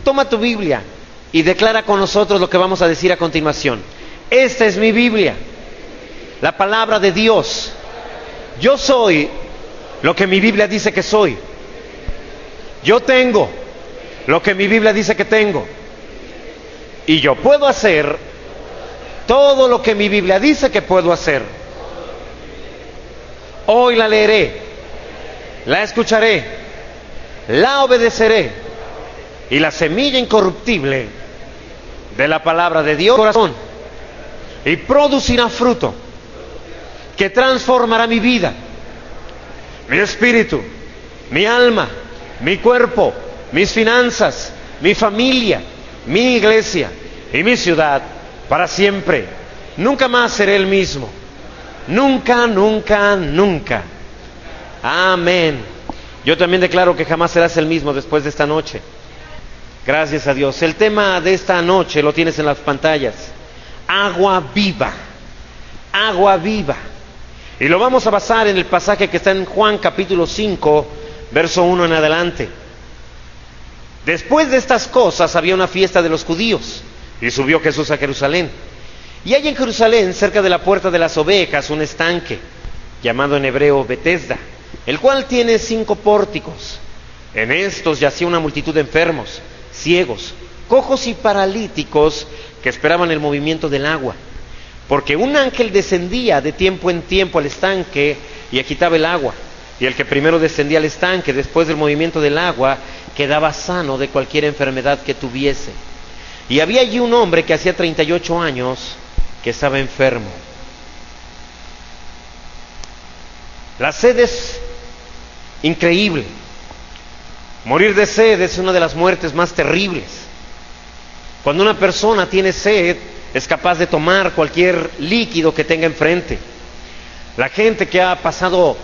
Toma tu Biblia y declara con nosotros lo que vamos a decir a continuación. Esta es mi Biblia, la palabra de Dios. Yo soy lo que mi Biblia dice que soy. Yo tengo lo que mi Biblia dice que tengo. Y yo puedo hacer todo lo que mi Biblia dice que puedo hacer. Hoy la leeré, la escucharé, la obedeceré, y la semilla incorruptible de la palabra de Dios corazón, y producirá fruto que transformará mi vida, mi espíritu, mi alma, mi cuerpo, mis finanzas, mi familia, mi iglesia y mi ciudad para siempre. Nunca más seré el mismo. Nunca, nunca, nunca. Amén. Yo también declaro que jamás serás el mismo después de esta noche. Gracias a Dios. El tema de esta noche lo tienes en las pantallas. Agua viva. Agua viva. Y lo vamos a basar en el pasaje que está en Juan capítulo 5, verso 1 en adelante. Después de estas cosas había una fiesta de los judíos, y subió Jesús a Jerusalén. Y hay en Jerusalén, cerca de la puerta de las ovejas, un estanque, llamado en hebreo Betesda, el cual tiene 5 pórticos. En estos yacía una multitud de enfermos, ciegos, cojos y paralíticos que esperaban el movimiento del agua. Porque un ángel descendía de tiempo en tiempo al estanque y agitaba el agua. Y el que primero descendía al estanque, después del movimiento del agua, quedaba sano de cualquier enfermedad que tuviese. Y había allí un hombre que hacía 38 años que estaba enfermo. La sed es increíble. Morir de sed es una de las muertes más terribles. Cuando una persona tiene sed, es capaz de tomar cualquier líquido que tenga enfrente. La gente que ha pasado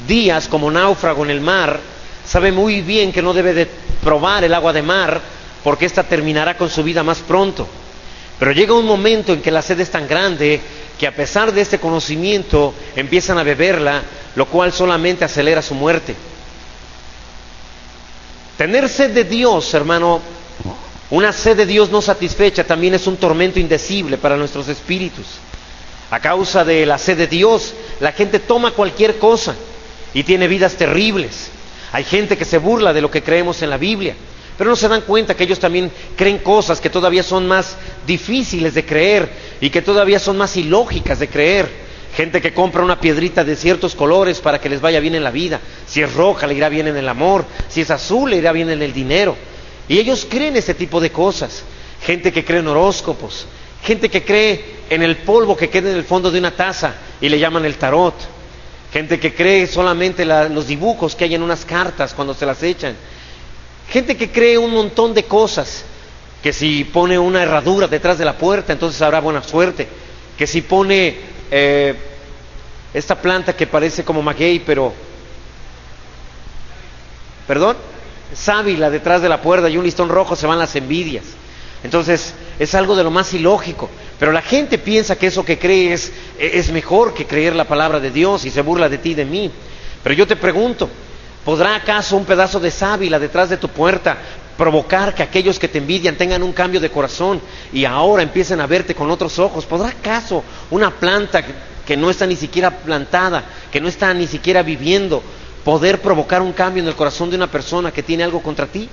días como náufrago en el mar sabe muy bien que no debe de probar el agua de mar, porque ésta terminará con su vida más pronto. Pero llega un momento en que la sed es tan grande que a pesar de este conocimiento empiezan a beberla, lo cual solamente acelera su muerte. Tener sed de Dios, hermano, una sed de Dios no satisfecha también es un tormento indecible para nuestros espíritus. A causa de la sed de Dios, la gente toma cualquier cosa y tiene vidas terribles. Hay gente que se burla de lo que creemos en la Biblia, pero no se dan cuenta que ellos también creen cosas que todavía son más difíciles de creer y que todavía son más ilógicas de creer. Gente que compra una piedrita de ciertos colores para que les vaya bien en la vida. Si es roja, le irá bien en el amor. Si es azul, le irá bien en el dinero. Y ellos creen ese tipo de cosas. Gente que cree en horóscopos. Gente que cree en el polvo que queda en el fondo de una taza y le llaman el tarot. Gente que cree solamente los dibujos que hay en unas cartas cuando se las echan. Gente que cree un montón de cosas. Que si pone una herradura detrás de la puerta, entonces habrá buena suerte. Que si pone esta planta que parece como maguey, pero... ¿Perdón? Sábila detrás de la puerta y un listón rojo, se van las envidias. Entonces es algo de lo más ilógico, pero la gente piensa que eso que cree es mejor que creer la palabra de Dios y se burla de ti y de mí. Pero yo te pregunto, ¿podrá acaso un pedazo de sábila detrás de tu puerta provocar que aquellos que te envidian tengan un cambio de corazón y ahora empiecen a verte con otros ojos? ¿Podrá acaso una planta que no está ni siquiera plantada, que no está ni siquiera viviendo, poder provocar un cambio en el corazón de una persona que tiene algo contra ti?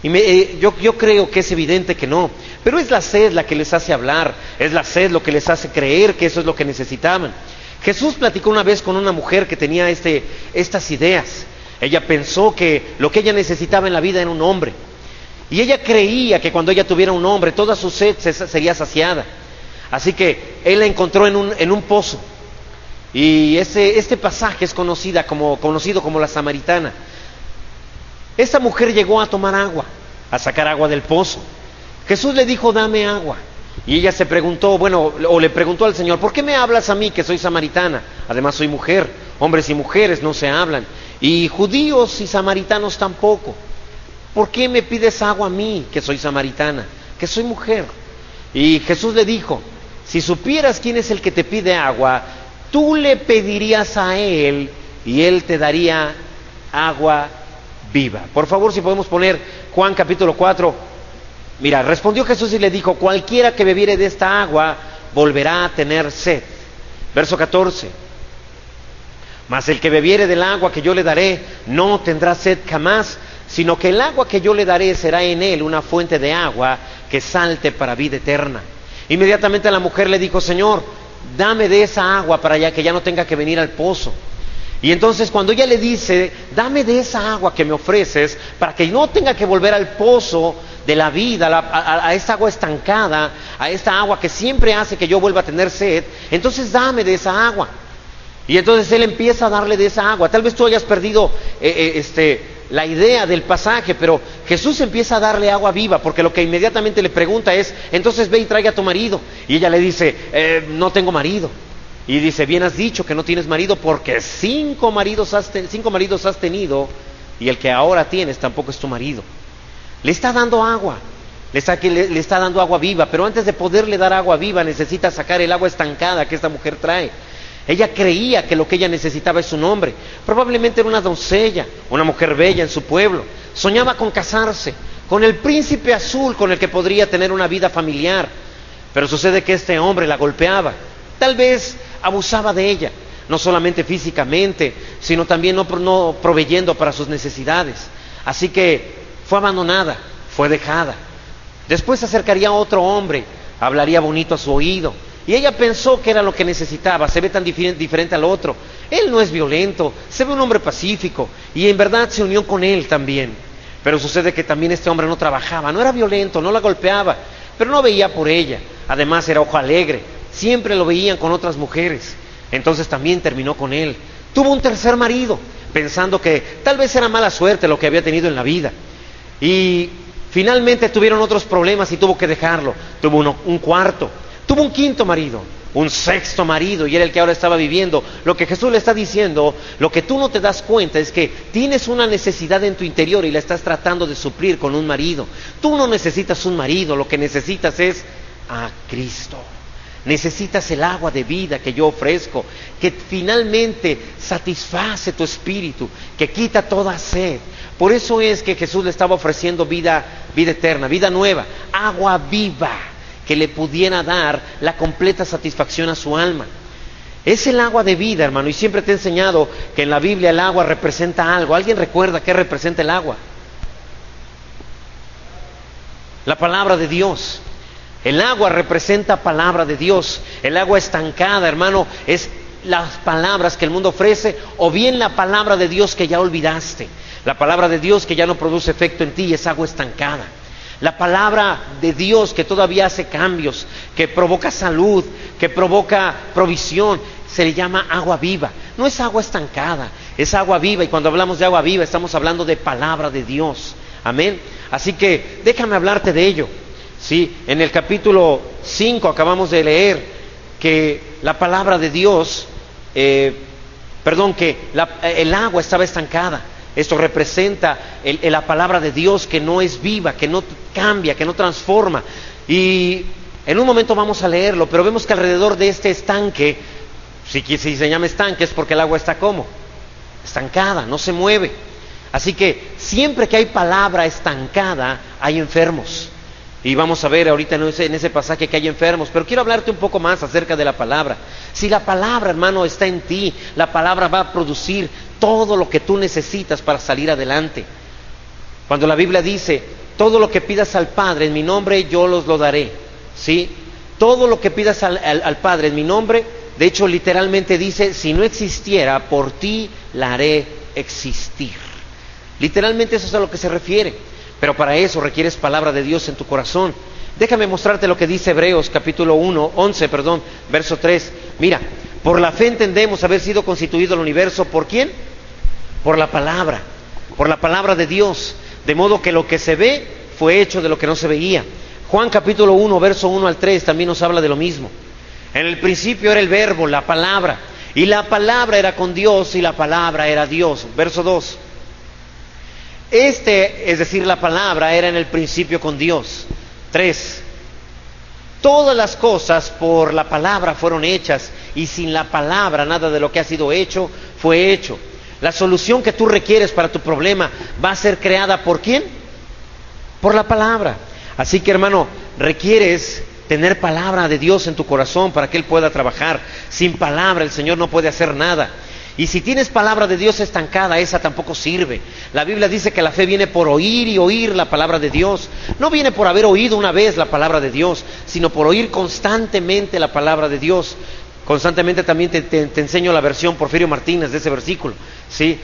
Y yo creo que es evidente que no, pero es la sed la que les hace hablar, es la sed lo que les hace creer que eso es lo que necesitaban. Jesús platicó una vez con una mujer que tenía estas ideas. Ella pensó que lo que ella necesitaba en la vida era un hombre, y ella creía que cuando ella tuviera un hombre toda su sed sería saciada. Así que él la encontró en un pozo, y este pasaje es conocido como la Samaritana. Esta mujer llegó a tomar agua, a sacar agua del pozo. Jesús le dijo, dame agua. Y ella se preguntó, le preguntó al Señor, ¿por qué me hablas a mí que soy samaritana? Además soy mujer, hombres y mujeres no se hablan, y judíos y samaritanos tampoco. ¿Por qué me pides agua a mí que soy samaritana, que soy mujer? Y Jesús le dijo, si supieras quién es el que te pide agua, tú le pedirías a él y él te daría agua viva. Por favor, si podemos poner Juan capítulo 4. Mira, respondió Jesús y le dijo: cualquiera que bebiere de esta agua volverá a tener sed. Verso 14. Mas el que bebiere del agua que yo le daré no tendrá sed jamás, sino que el agua que yo le daré será en él una fuente de agua que salte para vida eterna. Inmediatamente la mujer le dijo: Señor, dame de esa agua para que ya no tenga que venir al pozo. Y entonces cuando ella le dice: dame de esa agua que me ofreces para que no tenga que volver al pozo de la vida, a esta agua estancada, a esta agua que siempre hace que yo vuelva a tener sed, entonces dame de esa agua. Y entonces él empieza a darle de esa agua. Tal vez tú hayas perdido la idea del pasaje, pero Jesús empieza a darle agua viva, porque lo que inmediatamente le pregunta es: entonces ve y traiga a tu marido. Y ella le dice: no tengo marido. Y dice: bien has dicho que no tienes marido, porque 5 maridos has tenido, y el que ahora tienes tampoco es tu marido. Le está dando agua, le está dando agua viva, pero antes de poderle dar agua viva necesita sacar el agua estancada que esta mujer trae. Ella creía que lo que ella necesitaba es un hombre. Probablemente era una doncella, una mujer bella en su pueblo. Soñaba con casarse con el príncipe azul con el que podría tener una vida familiar. Pero sucede que este hombre la golpeaba. Tal vez abusaba de ella, no solamente físicamente, sino también no proveyendo para sus necesidades. Así que fue abandonada, fue dejada. Después se acercaría a otro hombre, hablaría bonito a su oído, y ella pensó que era lo que necesitaba. Se ve tan diferente al otro. Él no es violento, se ve un hombre pacífico, y en verdad se unió con él también. Pero sucede que también este hombre no trabajaba, no era violento, no la golpeaba, pero no veía por ella. Además era ojo alegre, siempre lo veían con otras mujeres. Entonces también terminó con él. Tuvo un tercer marido, pensando que tal vez era mala suerte lo que había tenido en la vida. Y finalmente tuvieron otros problemas y tuvo que dejarlo. Tuvo un cuarto. Tuvo un quinto marido, un sexto marido, y era el que ahora estaba viviendo. Lo que Jesús le está diciendo, lo que tú no te das cuenta es que tienes una necesidad en tu interior y la estás tratando de suplir con un marido. Tú no necesitas un marido, lo que necesitas es a Cristo. Necesitas el agua de vida que yo ofrezco, que finalmente satisface tu espíritu, que quita toda sed. Por eso es que Jesús le estaba ofreciendo vida eterna, vida nueva, agua viva, que le pudiera dar la completa satisfacción a su alma. Es el agua de vida, hermano, y siempre te he enseñado que en la Biblia el agua representa algo. ¿Alguien recuerda qué representa el agua? La palabra de Dios. El agua representa palabra de Dios. El agua estancada, hermano, es las palabras que el mundo ofrece, o bien la palabra de Dios que ya olvidaste. La palabra de Dios que ya no produce efecto en ti es agua estancada. La palabra de Dios que todavía hace cambios, que provoca salud, que provoca provisión, se le llama agua viva. No es agua estancada, es agua viva. Y cuando hablamos de agua viva estamos hablando de palabra de Dios. Amén. Así que déjame hablarte de ello. Sí, en el capítulo 5 acabamos de leer que la palabra de Dios, el agua estaba estancada. Esto representa la palabra de Dios que no es viva, que no cambia, que no transforma. Y en un momento vamos a leerlo, pero vemos que alrededor de este estanque, si se llama estanque es porque el agua está ¿cómo? Estancada, no se mueve. Así que siempre que hay palabra estancada, hay enfermos. Y vamos a ver ahorita en ese pasaje que hay enfermos, pero quiero hablarte un poco más acerca de la palabra. Si la palabra, hermano, está en ti, la palabra va a producir todo lo que tú necesitas para salir adelante. Cuando la Biblia dice: todo lo que pidas al Padre en mi nombre, yo lo daré. ¿Sí? Todo lo que pidas al Padre en mi nombre, de hecho literalmente dice: si no existiera, por ti la haré existir. Literalmente eso es a lo que se refiere. Pero para eso requieres palabra de Dios en tu corazón. Déjame mostrarte lo que dice Hebreos capítulo 11, verso 3. Mira, por la fe entendemos haber sido constituido el universo. ¿Por quién? Por la palabra de Dios. De modo que lo que se ve fue hecho de lo que no se veía. Juan capítulo 1, verso 1 al 3 también nos habla de lo mismo. En el principio era el verbo, la palabra, y la palabra era con Dios y la palabra era Dios. Verso 2. Es decir, la palabra era en el principio con Dios. 3. Todas las cosas por la palabra fueron hechas, y sin la palabra nada de lo que ha sido hecho fue hecho. La solución que tú requieres para tu problema va a ser creada ¿por quién? Por la palabra. Así que, hermano, requieres tener palabra de Dios en tu corazón para que Él pueda trabajar. Sin palabra el Señor no puede hacer nada. Y si tienes palabra de Dios estancada, esa tampoco sirve. La Biblia dice que la fe viene por oír y oír la palabra de Dios. No viene por haber oído una vez la palabra de Dios, sino por oír constantemente la palabra de Dios. Constantemente también te enseño la versión Porfirio Martínez de ese versículo, ¿sí?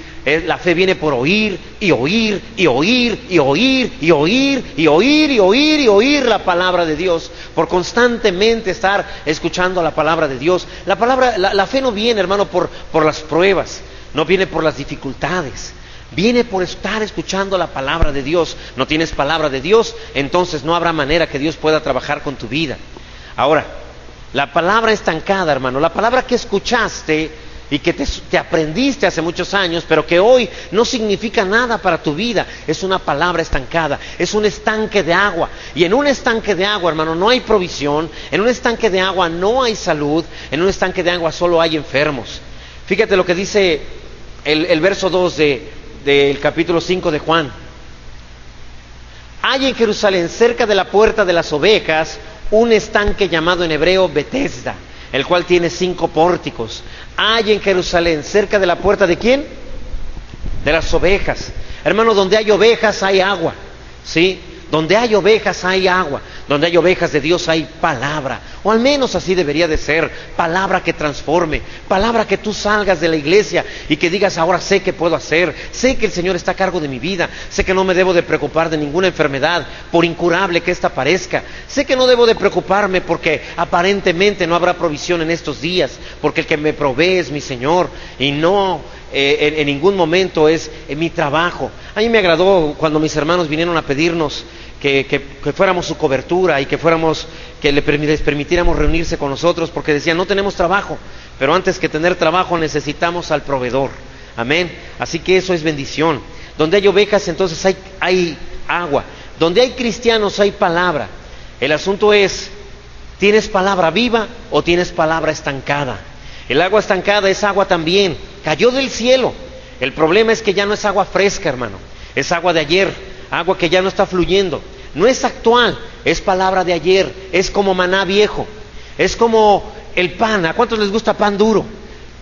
La fe viene por oír y oír y oír y oír y oír y oír y oír y oír la palabra de Dios, por constantemente estar escuchando la palabra de Dios. La fe no viene, hermano, por las pruebas, no viene por las dificultades, viene por estar escuchando la palabra de Dios. No tienes palabra de Dios, entonces no habrá manera que Dios pueda trabajar con tu vida. Ahora, la palabra estancada, hermano, la palabra que escuchaste y que te aprendiste hace muchos años, pero que hoy no significa nada para tu vida, es una palabra estancada, es un estanque de agua. Y en un estanque de agua, hermano, no hay provisión, en un estanque de agua no hay salud, en un estanque de agua solo hay enfermos. Fíjate lo que dice el verso 2 del capítulo 5 de Juan. Hay en Jerusalén, cerca de la puerta de las ovejas, un estanque llamado en hebreo Betesda, el cual tiene 5 pórticos. Hay en Jerusalén, cerca de la puerta ¿de quién? De las ovejas. Hermano, donde hay ovejas hay agua, ¿sí? Donde hay ovejas hay agua. Donde hay ovejas de Dios hay palabra, o al menos así debería de ser. Palabra que transforme, palabra que tú salgas de la iglesia y que digas: ahora sé qué puedo hacer, sé que el Señor está a cargo de mi vida, sé que no me debo de preocupar de ninguna enfermedad, por incurable que ésta parezca, sé que no debo de preocuparme porque aparentemente no habrá provisión en estos días, porque el que me provee es mi Señor y no en ningún momento es mi trabajo. A mí me agradó cuando mis hermanos vinieron a pedirnos que fuéramos su cobertura y que les permitiéramos reunirse con nosotros, porque decían: no tenemos trabajo, pero antes que tener trabajo necesitamos al proveedor. Amén. Así que eso es bendición. Donde hay ovejas, entonces hay agua. Donde hay cristianos hay palabra. El asunto es: ¿tienes palabra viva o tienes palabra estancada? El agua estancada es agua también, cayó del cielo. El problema es que ya no es agua fresca, hermano, es agua de ayer, agua que ya no está fluyendo, no es actual, es palabra de ayer, es como maná viejo, es como el pan. ¿A cuántos les gusta pan duro?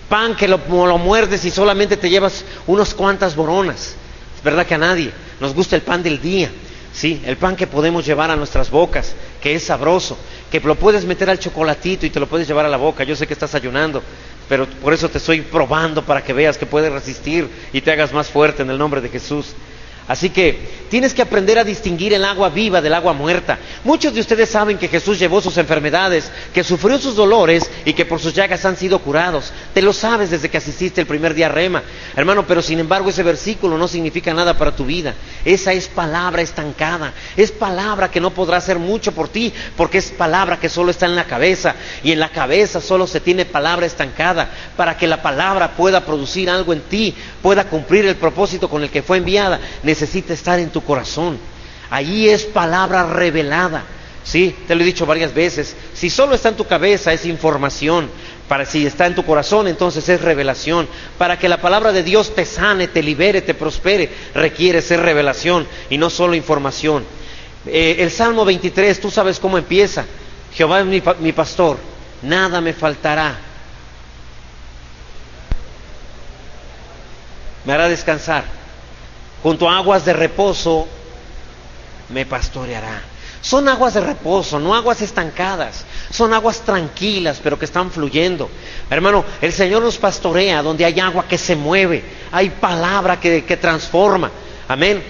Pan que lo muerdes y solamente te llevas unas cuantas boronas. Es verdad que a nadie nos gusta el pan del día, sí, el pan que podemos llevar a nuestras bocas, que es sabroso, que lo puedes meter al chocolatito y te lo puedes llevar a la boca. Yo sé que estás ayunando, pero por eso te estoy probando para que veas que puedes resistir y te hagas más fuerte en el nombre de Jesús. Así que tienes que aprender a distinguir el agua viva del agua muerta. Muchos de ustedes saben que Jesús llevó sus enfermedades, que sufrió sus dolores y que por sus llagas han sido curados. Te lo sabes desde que asististe el primer día a Rema, hermano, pero sin embargo ese versículo no significa nada para tu vida. Esa es palabra estancada, es palabra que no podrá hacer mucho por ti, porque es palabra que solo está en la cabeza, y en la cabeza solo se tiene palabra estancada. Para que la palabra pueda producir algo en ti, pueda cumplir el propósito con el que fue enviada, necesita estar en tu corazón. Allí es palabra revelada, ¿sí? Te lo he dicho varias veces. Si solo está en tu cabeza es información, si está en tu corazón entonces es revelación. Para que la palabra de Dios te sane, te libere, te prospere, requiere ser revelación y no solo información. El Salmo 23, tú sabes cómo empieza: Jehová es mi pastor, nada me faltará, me hará descansar, junto a aguas de reposo me pastoreará. Son aguas de reposo, no aguas estancadas, son aguas tranquilas pero que están fluyendo. Hermano, el Señor nos pastorea donde hay agua que se mueve, hay palabra que transforma. Amén.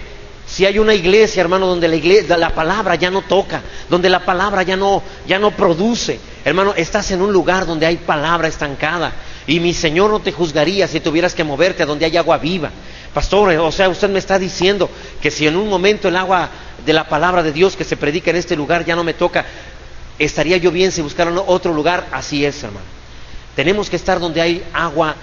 Si hay una iglesia, hermano, donde la palabra ya no toca, donde la palabra ya no produce, hermano, estás en un lugar donde hay palabra estancada. Y mi Señor no te juzgaría si tuvieras que moverte a donde hay agua viva. Pastor, o sea, usted me está diciendo que si en un momento el agua de la palabra de Dios que se predica en este lugar ya no me toca, ¿estaría yo bien si buscara otro lugar? Así es, hermano. Tenemos que estar donde hay agua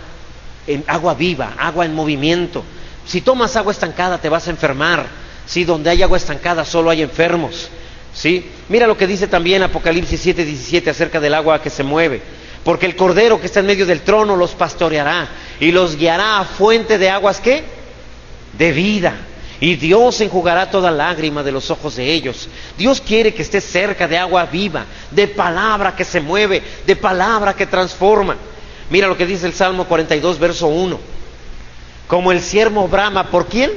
viva, agua en movimiento. Si tomas agua estancada te vas a enfermar. Sí, donde hay agua estancada solo hay enfermos. ¿Sí? Mira lo que dice también Apocalipsis 7:17 acerca del agua que se mueve. Porque el Cordero que está en medio del trono los pastoreará y los guiará a fuente de aguas, ¿qué? De vida. Y Dios enjugará toda lágrima de los ojos de ellos. Dios quiere que estés cerca de agua viva, de palabra que se mueve, de palabra que transforma. Mira lo que dice el Salmo 42, verso 1. Como el ciervo brama, ¿por quién?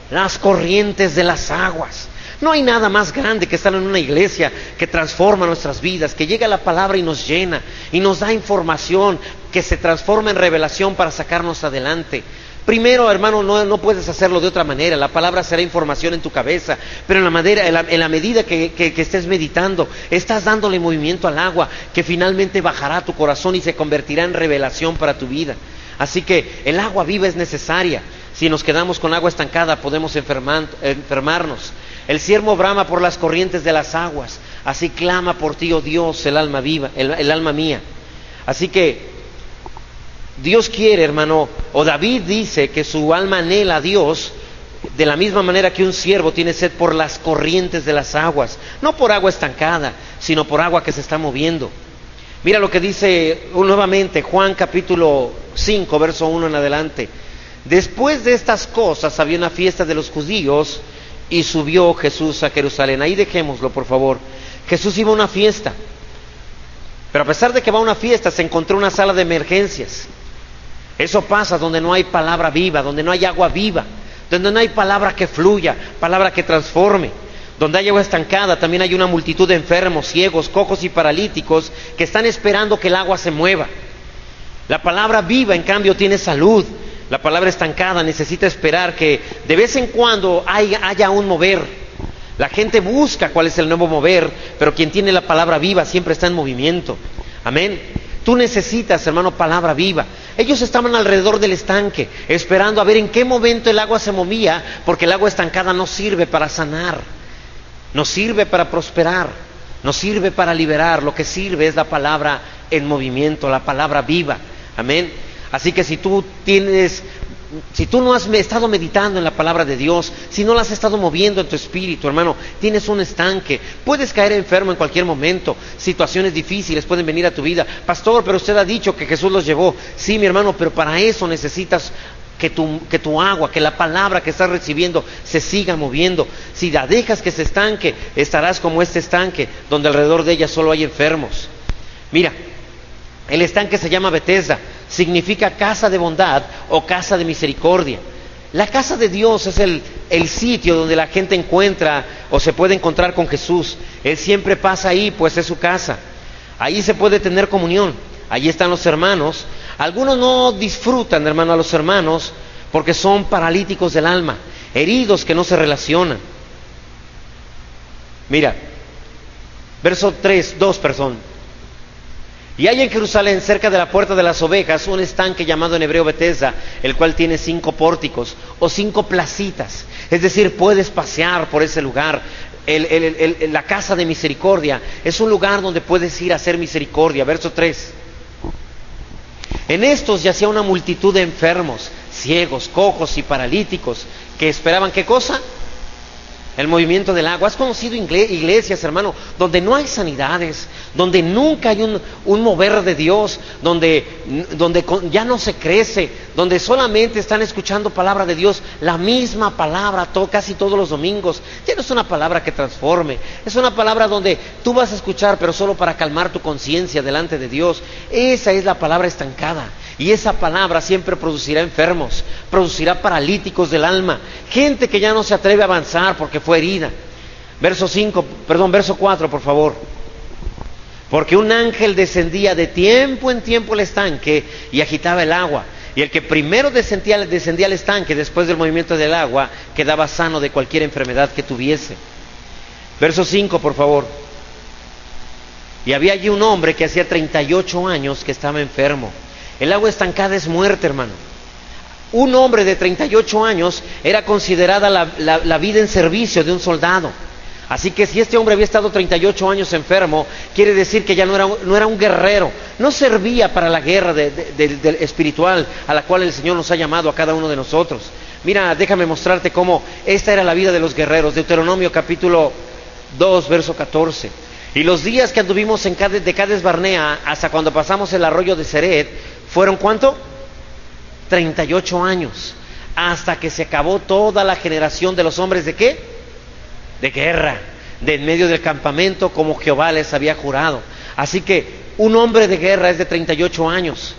Las corrientes de las aguas. No hay nada más grande que estar en una iglesia que transforma nuestras vidas, que llega la palabra y nos llena, y nos da información que se transforma en revelación para sacarnos adelante. Primero, hermano, no puedes hacerlo de otra manera. La palabra será información en tu cabeza, pero en la medida que estés meditando, estás dándole movimiento al agua, que finalmente bajará a tu corazón y se convertirá en revelación para tu vida. Así que el agua viva es necesaria. Si nos quedamos con agua estancada, podemos enfermarnos. El ciervo brama por las corrientes de las aguas, así clama por ti, oh Dios, el alma viva, el alma mía. Así que Dios quiere, hermano, o David dice que su alma anhela a Dios de la misma manera que un ciervo tiene sed por las corrientes de las aguas, no por agua estancada, sino por agua que se está moviendo. Mira lo que dice nuevamente Juan capítulo 5, verso 1 en adelante. Después de estas cosas había una fiesta de los judíos y subió Jesús a Jerusalén. Ahí dejémoslo, por favor. Jesús iba a una fiesta, pero a pesar de que va a una fiesta, se encontró una sala de emergencias. Eso pasa donde no hay palabra viva, donde no hay agua viva, donde no hay palabra que fluya, palabra que transforme. Donde hay agua estancada, también hay una multitud de enfermos, ciegos, cojos y paralíticos que están esperando que el agua se mueva. La palabra viva, en cambio, tiene salud. La palabra estancada necesita esperar que de vez en cuando haya un mover. La gente busca cuál es el nuevo mover, pero quien tiene la palabra viva siempre está en movimiento. Amén. Tú necesitas, hermano, palabra viva. Ellos estaban alrededor del estanque, esperando a ver en qué momento el agua se movía, porque el agua estancada no sirve para sanar, no sirve para prosperar, no sirve para liberar. Lo que sirve es la palabra en movimiento, la palabra viva. Amén. Así que si tú no has estado meditando en la palabra de Dios, si no la has estado moviendo en tu espíritu, hermano, tienes un estanque, puedes caer enfermo en cualquier momento, situaciones difíciles pueden venir a tu vida. Pastor, pero usted ha dicho que Jesús los llevó. Sí, mi hermano, pero para eso necesitas que tu agua, que la palabra que estás recibiendo se siga moviendo. Si la dejas que se estanque, estarás como este estanque, donde alrededor de ella solo hay enfermos. Mira, el estanque se llama Betesda, significa casa de bondad o casa de misericordia. La casa de Dios es el sitio donde la gente encuentra o se puede encontrar con Jesús. Él siempre pasa ahí, pues es su casa. Ahí se puede tener comunión, ahí están los hermanos. Algunos no disfrutan, hermano, a los hermanos porque son paralíticos del alma, heridos que no se relacionan. Mira, verso 2. Y hay en Jerusalén, cerca de la puerta de las ovejas, un estanque llamado en hebreo Betesda, el cual tiene 5 pórticos o 5 placitas. Es decir, puedes pasear por ese lugar. La casa de misericordia es un lugar donde puedes ir a hacer misericordia. Verso 3. En estos yacía una multitud de enfermos, ciegos, cojos y paralíticos, que esperaban, ¿qué cosa? El movimiento del agua. ¿Has conocido iglesias, hermano, donde no hay sanidades, donde nunca hay un mover de Dios, donde ya no se crece, donde solamente están escuchando palabra de Dios, la misma palabra casi todos los domingos? Ya no es una palabra que transforme, es una palabra donde tú vas a escuchar, pero solo para calmar tu conciencia delante de Dios. Esa es la palabra estancada. Y esa palabra siempre producirá enfermos, producirá paralíticos del alma, gente que ya no se atreve a avanzar porque fue herida. Verso 4, por favor. Porque un ángel descendía de tiempo en tiempo al estanque y agitaba el agua. Y el que primero descendía al estanque después del movimiento del agua quedaba sano de cualquier enfermedad que tuviese. Verso 5, por favor. Y había allí un hombre que hacía 38 años que estaba enfermo. El agua estancada es muerte, hermano. Un hombre de 38 años era considerada la vida en servicio de un soldado. Así que si este hombre había estado 38 años enfermo, quiere decir que ya no era un guerrero, no servía para la guerra espiritual a la cual el Señor nos ha llamado a cada uno de nosotros. Mira, déjame mostrarte cómo esta era la vida de los guerreros. Deuteronomio capítulo 2, verso 14. Y los días que anduvimos de Cades Barnea hasta cuando pasamos el arroyo de Ceret, ¿fueron cuánto? 38 años. Hasta que se acabó toda la generación de los hombres, ¿de qué? De guerra, de en medio del campamento, como Jehová les había jurado. Así que un hombre de guerra es de 38 años.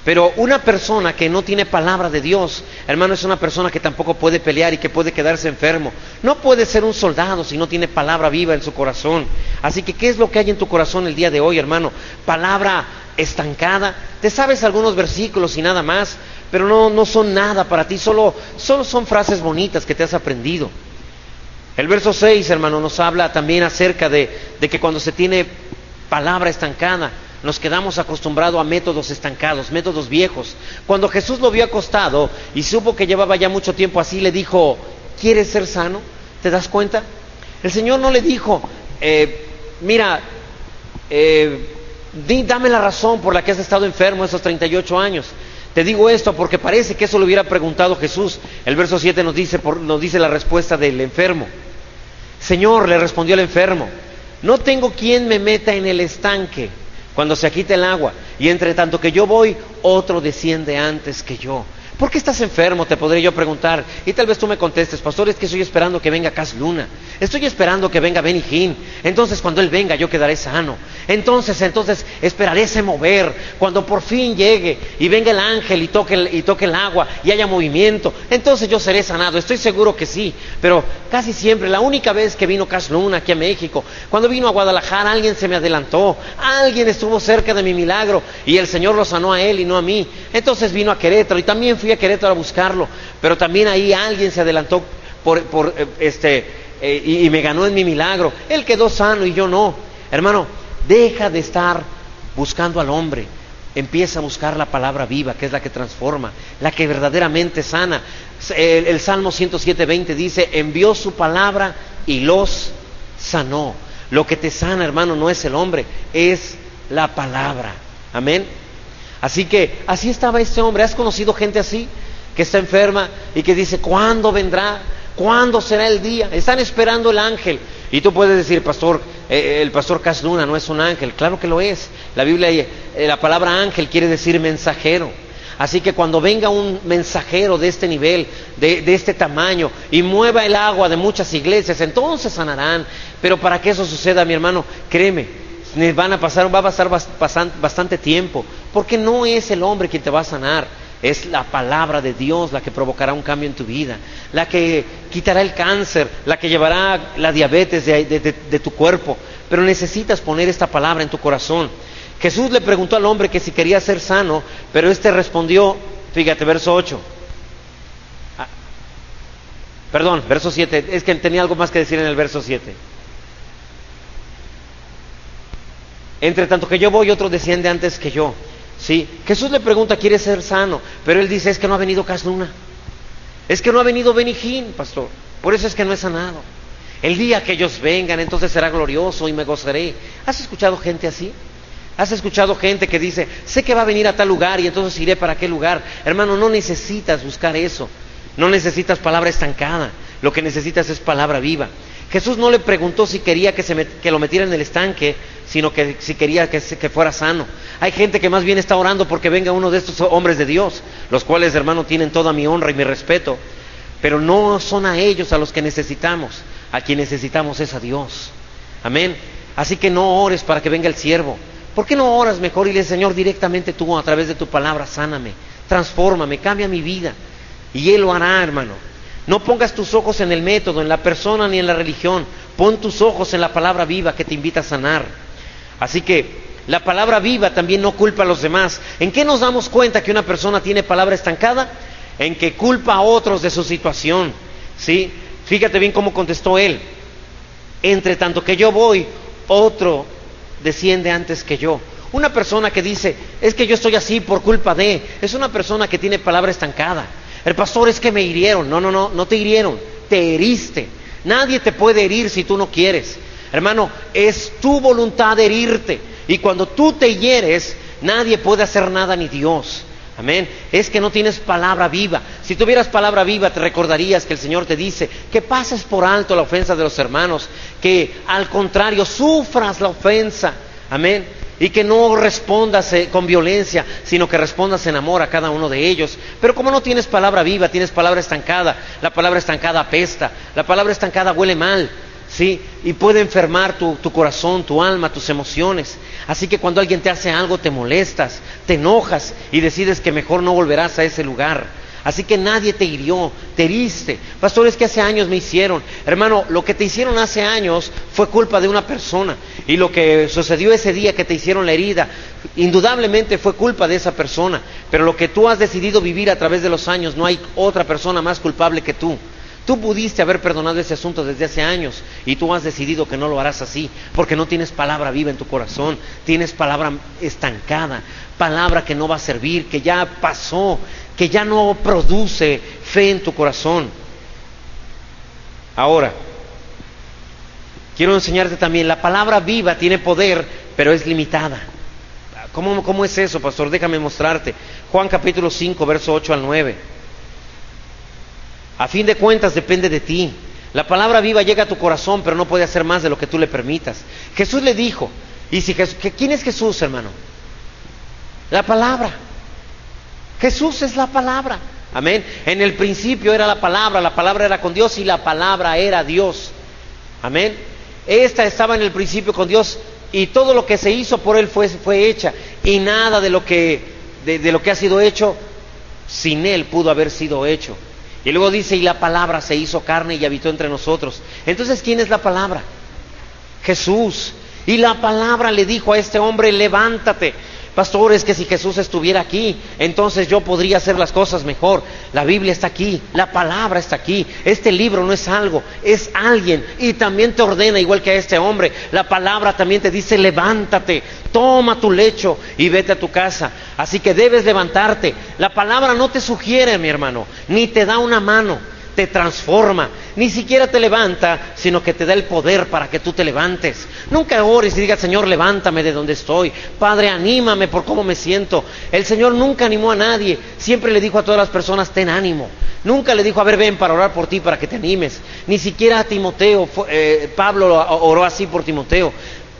Pero una persona que no tiene palabra de Dios, hermano, es una persona que tampoco puede pelear y que puede quedarse enfermo. No puede ser un soldado si no tiene palabra viva en su corazón. Así que, ¿qué es lo que hay en tu corazón el día de hoy, hermano? Palabra estancada. Te sabes algunos versículos y nada más, pero no son nada para ti, solo son frases bonitas que te has aprendido. El verso 6, hermano, nos habla también acerca de que cuando se tiene palabra estancada, nos quedamos acostumbrados a métodos estancados, métodos viejos. Cuando Jesús lo vio acostado y supo que llevaba ya mucho tiempo así, le dijo, ¿quieres ser sano? ¿Te das cuenta? El Señor no le dijo, dame la razón por la que has estado enfermo esos 38 años. Te digo esto porque parece que eso lo hubiera preguntado Jesús. El verso 7 nos dice la respuesta del enfermo. Señor, le respondió el enfermo, no tengo quien me meta en el estanque cuando se quita el agua, y entre tanto que yo voy, otro desciende antes que yo. ¿Por qué estás enfermo? Te podré yo preguntar, y tal vez tú me contestes, pastor, es que estoy esperando que venga Cas Luna, estoy esperando que venga Benny Hinn, entonces cuando él venga yo quedaré sano, entonces esperaré ese mover, cuando por fin llegue y venga el ángel y toque el agua y haya movimiento, entonces yo seré sanado. Estoy seguro que sí, pero casi siempre, la única vez que vino Cas Luna aquí a México, cuando vino a Guadalajara, alguien se me adelantó, alguien estuvo cerca de mi milagro y el Señor lo sanó a él y no a mí. Entonces vino a Querétaro y también fui a Querétaro a buscarlo, pero también ahí alguien se adelantó y me ganó en mi milagro. Él quedó sano y yo no. Hermano, deja de estar buscando al hombre, empieza a buscar la palabra viva, que es la que transforma, la que verdaderamente sana. El Salmo 107:20 dice, envió su palabra y los sanó. Lo que te sana, hermano, no es el hombre, es la palabra. Amén. Así que así estaba este hombre. ¿Has conocido gente así? Que está enferma y que dice, ¿cuándo vendrá? ¿Cuándo será el día? Están esperando el ángel. Y tú puedes decir, pastor, el pastor Cas Luna no es un ángel. Claro que lo es. La Biblia, la palabra ángel quiere decir mensajero. Así que cuando venga un mensajero de este nivel, de este tamaño, y mueva el agua de muchas iglesias, entonces sanarán. Pero para que eso suceda, mi hermano, créeme, va a pasar bastante tiempo, porque no es el hombre quien te va a sanar, es la palabra de Dios la que provocará un cambio en tu vida, la que quitará el cáncer, la que llevará la diabetes de tu cuerpo. Pero necesitas poner esta palabra en tu corazón. Jesús le preguntó al hombre que si quería ser sano, pero este respondió, fíjate, verso 8. Perdón, verso 7, es que tenía algo más que decir en el verso 7. Entre tanto que yo voy, otro desciende antes que yo. ¿Sí? Jesús le pregunta, ¿quiere ser sano? Pero él dice, es que no ha venido Cas Luna, es que no ha venido Benny Hinn, pastor, por eso es que no he sanado. El día que ellos vengan, entonces será glorioso y me gozaré. ¿Has escuchado gente así? ¿Has escuchado gente que dice, sé que va a venir a tal lugar y entonces iré para aquel lugar? Hermano, no necesitas buscar eso, no necesitas palabra estancada, lo que necesitas es palabra viva. Jesús no le preguntó si quería que lo metiera en el estanque, sino que si quería que fuera sano. Hay gente que más bien está orando porque venga uno de estos hombres de Dios, los cuales, hermano, tienen toda mi honra y mi respeto, pero no son a ellos a los que necesitamos. A quien necesitamos es a Dios. Amén. Así que no ores para que venga el siervo. ¿Por qué no oras mejor y le dices, Señor, directamente tú a través de tu palabra, sáname, transfórmame, cambia mi vida? Y Él lo hará, hermano. No pongas tus ojos en el método, en la persona ni en la religión. Pon tus ojos en la palabra viva que te invita a sanar. Así que la palabra viva también no culpa a los demás. ¿En qué nos damos cuenta que una persona tiene palabra estancada? En que culpa a otros de su situación. ¿Sí? Fíjate bien cómo contestó él. Entre tanto que yo voy, otro desciende antes que yo. Una persona que dice, es que yo estoy así por culpa de, es una persona que tiene palabra estancada. El pastor, es que me hirieron. No te hirieron, te heriste. Nadie te puede herir si tú no quieres. Hermano, es tu voluntad herirte. Y cuando tú te hieres, nadie puede hacer nada, ni Dios. Amén. Es que no tienes palabra viva. Si tuvieras palabra viva, te recordarías que el Señor te dice que pases por alto la ofensa de los hermanos, que al contrario sufras la ofensa. Amén. Y que no respondas con violencia, sino que respondas en amor a cada uno de ellos. Pero como no tienes palabra viva, tienes palabra estancada. La palabra estancada apesta, la palabra estancada huele mal, ¿sí? Y puede enfermar tu corazón, tu alma, tus emociones. Así que cuando alguien te hace algo, te molestas, te enojas y decides que mejor no volverás a ese lugar. Así que nadie te hirió, te heriste. Pastores, que hace años me hicieron. Hermano, lo que te hicieron hace años fue culpa de una persona. Y lo que sucedió ese día que te hicieron la herida, indudablemente fue culpa de esa persona. Pero lo que tú has decidido vivir a través de los años, no hay otra persona más culpable que tú. Tú pudiste haber perdonado ese asunto desde hace años y tú has decidido que no lo harás así, porque no tienes palabra viva en tu corazón, tienes palabra estancada, palabra que no va a servir, que ya pasó, que ya no produce fe en tu corazón. Ahora, quiero enseñarte también, la palabra viva tiene poder, pero es limitada. ¿Cómo es eso, pastor? Déjame mostrarte. Juan capítulo 5, verso 8 al 9. A fin de cuentas depende de ti. La palabra viva llega a tu corazón, pero no puede hacer más de lo que tú le permitas. Jesús le dijo, ¿quién es Jesús, hermano? La palabra. Jesús es la palabra. Amén. En el principio era la palabra era con Dios y la palabra era Dios. Amén. Esta estaba en el principio con Dios y todo lo que se hizo por Él fue hecha. Y nada de lo que ha sido hecho sin Él pudo haber sido hecho. Y luego dice, y la palabra se hizo carne y habitó entre nosotros. Entonces, ¿quién es la palabra? Jesús. Y la palabra le dijo a este hombre, levántate. Pastor, es que si Jesús estuviera aquí, entonces yo podría hacer las cosas mejor. La Biblia está aquí, la palabra está aquí. Este libro no es algo, es alguien. Y también te ordena, igual que a este hombre. La palabra también te dice, levántate, toma tu lecho y vete a tu casa. Así que debes levantarte. La palabra no te sugiere, mi hermano, ni te da una mano, te transforma. Ni siquiera te levanta, sino que te da el poder para que tú te levantes. Nunca ores y digas, Señor, levántame de donde estoy. Padre, anímame por cómo me siento. El Señor nunca animó a nadie. Siempre le dijo a todas las personas, ten ánimo. Nunca le dijo, a ver, ven para orar por ti, para que te animes. Ni siquiera a Timoteo, Pablo oró así por Timoteo.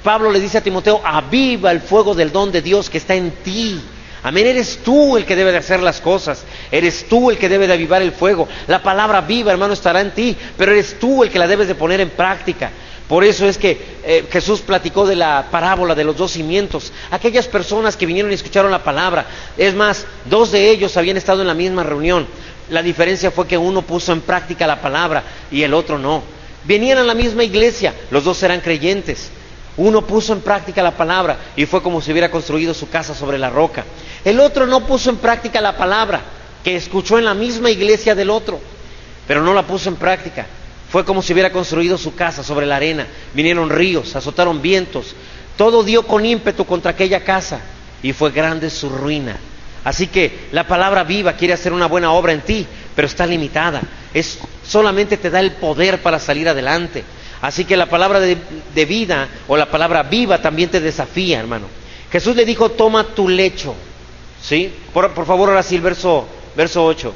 Pablo le dice a Timoteo, aviva el fuego del don de Dios que está en ti. Amén, eres tú el que debe de hacer las cosas, eres tú el que debe de avivar el fuego. La palabra viva, hermano, estará en ti, pero eres tú el que la debes de poner en práctica. Por eso es que Jesús platicó de la parábola de los dos cimientos. Aquellas personas que vinieron y escucharon la palabra, es más, 2 de ellos habían estado en la misma reunión. La diferencia fue que uno puso en práctica la palabra y el otro no. Venían a la misma iglesia, los dos eran creyentes. Uno puso en práctica la palabra y fue como si hubiera construido su casa sobre la roca. El otro no puso en práctica la palabra, que escuchó en la misma iglesia del otro, pero no la puso en práctica. Fue como si hubiera construido su casa sobre la arena. Vinieron ríos, azotaron vientos, todo dio con ímpetu contra aquella casa y fue grande su ruina. Así que la palabra viva quiere hacer una buena obra en ti, pero está limitada. Solamente te da el poder para salir adelante. Así que la palabra de vida o la palabra viva también te desafía, hermano. Jesús le dijo, toma tu lecho. ¿Sí? Por favor, ahora sí el verso 8.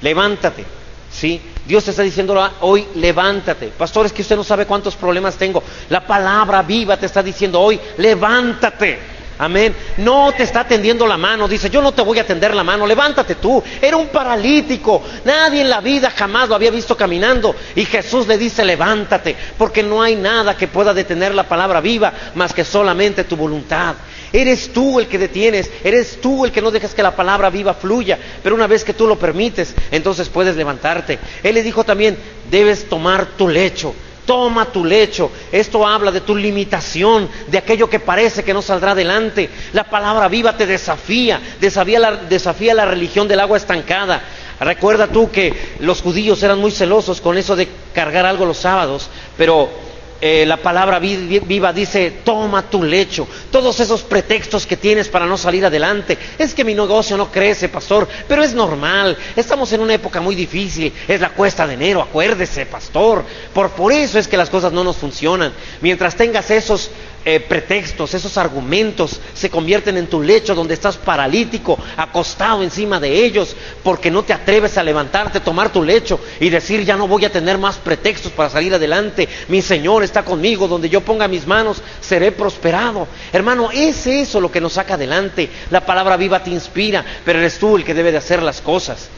Levántate. ¿Sí? Dios te está diciendo hoy, levántate. Pastor, es que usted no sabe cuántos problemas tengo. La palabra viva te está diciendo hoy, levántate. Amén. No te está tendiendo la mano. Dice, yo no te voy a tender la mano, levántate tú. Era un paralítico, nadie en la vida jamás lo había visto caminando. Y Jesús le dice, levántate, porque no hay nada que pueda detener la palabra viva más que solamente tu voluntad. Eres tú el que detienes, eres tú el que no dejas que la palabra viva fluya. Pero una vez que tú lo permites, entonces puedes levantarte. Él le dijo también, debes tomar tu lecho. Toma tu lecho. Esto habla de tu limitación, de aquello que parece que no saldrá adelante. La palabra viva te desafía la religión del agua estancada. Recuerda tú que los judíos eran muy celosos con eso de cargar algo los sábados, pero la palabra viva dice, toma tu lecho. Todos esos pretextos que tienes para no salir adelante, es que mi negocio no crece, pastor, pero es normal, estamos en una época muy difícil, es la cuesta de enero, acuérdese, pastor, por eso es que las cosas no nos funcionan. Mientras tengas esos pretextos, esos argumentos se convierten en tu lecho donde estás paralítico, acostado encima de ellos, porque no te atreves a levantarte, tomar tu lecho y decir: ya no voy a tener más pretextos para salir adelante, mi Señor está conmigo, donde yo ponga mis manos seré prosperado. Hermano, es eso lo que nos saca adelante. La palabra viva te inspira, pero eres tú el que debe de hacer las cosas.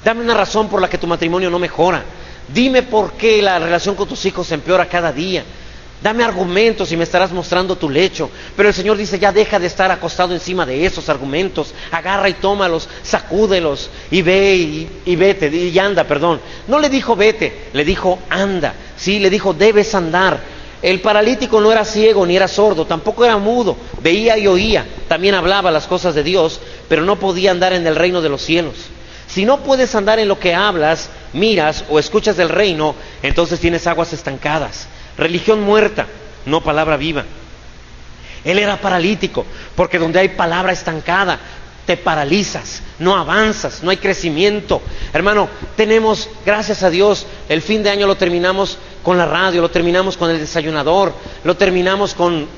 Dame una razón por la que tu matrimonio no mejora. Dime por qué la relación con tus hijos se empeora cada día. Dame argumentos y me estarás mostrando tu lecho. Pero el Señor dice: ya deja de estar acostado encima de esos argumentos. Agarra y tómalos, sacúdelos y ve y vete, y anda, perdón. No le dijo vete, le dijo anda. Sí, le dijo debes andar. El paralítico no era ciego ni era sordo, tampoco era mudo. Veía y oía, también hablaba las cosas de Dios, pero no podía andar en el reino de los cielos. Si no puedes andar en lo que hablas, miras o escuchas del reino, entonces tienes aguas estancadas. Religión muerta, no palabra viva. Él era paralítico, porque donde hay palabra estancada, te paralizas, no avanzas, no hay crecimiento. Hermano, tenemos, gracias a Dios, el fin de año lo terminamos con la radio, lo terminamos con el desayunador, lo terminamos con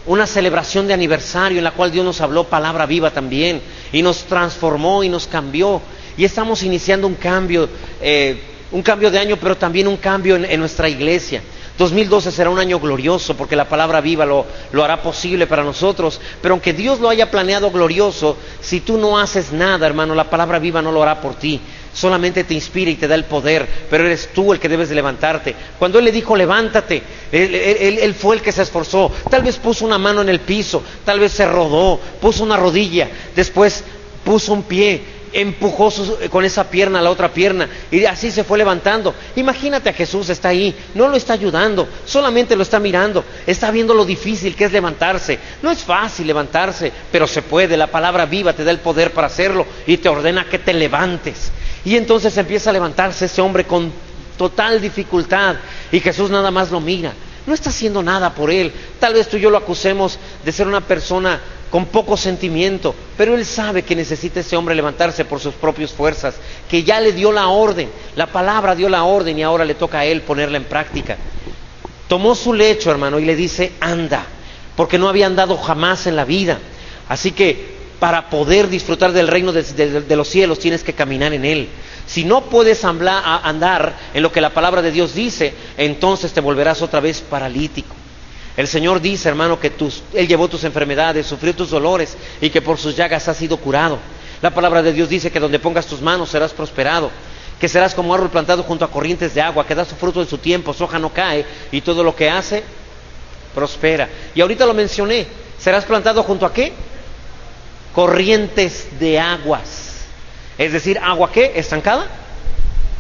una celebración de aniversario en la cual Dios nos habló palabra viva también, y nos transformó y nos cambió, y estamos iniciando un cambio de año, pero también un cambio en nuestra iglesia. 2012 será un año glorioso porque la palabra viva lo hará posible para nosotros, pero aunque Dios lo haya planeado glorioso, si tú no haces nada, hermano, la palabra viva no lo hará por ti. Solamente te inspira y te da el poder, pero eres tú el que debes de levantarte. Cuando Él le dijo levántate, él fue el que se esforzó. Tal vez puso una mano en el piso, tal vez se rodó, puso una rodilla, después puso un pie, empujó con esa pierna a la otra pierna y así se fue levantando. Imagínate a Jesús, está ahí, no lo está ayudando, solamente lo está mirando, está viendo lo difícil que es levantarse. No es fácil levantarse, pero se puede. La palabra viva te da el poder para hacerlo y te ordena que te levantes. Y entonces empieza a levantarse ese hombre con total dificultad y Jesús nada más lo mira. No está haciendo nada por él. Tal vez tú y yo lo acusemos de ser una persona con poco sentimiento, pero Él sabe que necesita ese hombre levantarse por sus propias fuerzas, que ya le dio la orden, la palabra dio la orden y ahora le toca a Él ponerla en práctica. Tomó su lecho, hermano, y le dice anda, porque no había andado jamás en la vida. Así que para poder disfrutar del reino de los cielos tienes que caminar en Él. Si no puedes andar en lo que la palabra de Dios dice, entonces te volverás otra vez paralítico. El Señor dice, hermano, que Él llevó tus enfermedades, sufrió tus dolores y que por sus llagas has sido curado. La palabra de Dios dice que donde pongas tus manos serás prosperado, que serás como árbol plantado junto a corrientes de agua, que da su fruto en su tiempo, su hoja no cae y todo lo que hace prospera. Y ahorita lo mencioné, serás plantado junto a ¿qué? Corrientes de aguas. Es decir, ¿agua qué? ¿Estancada?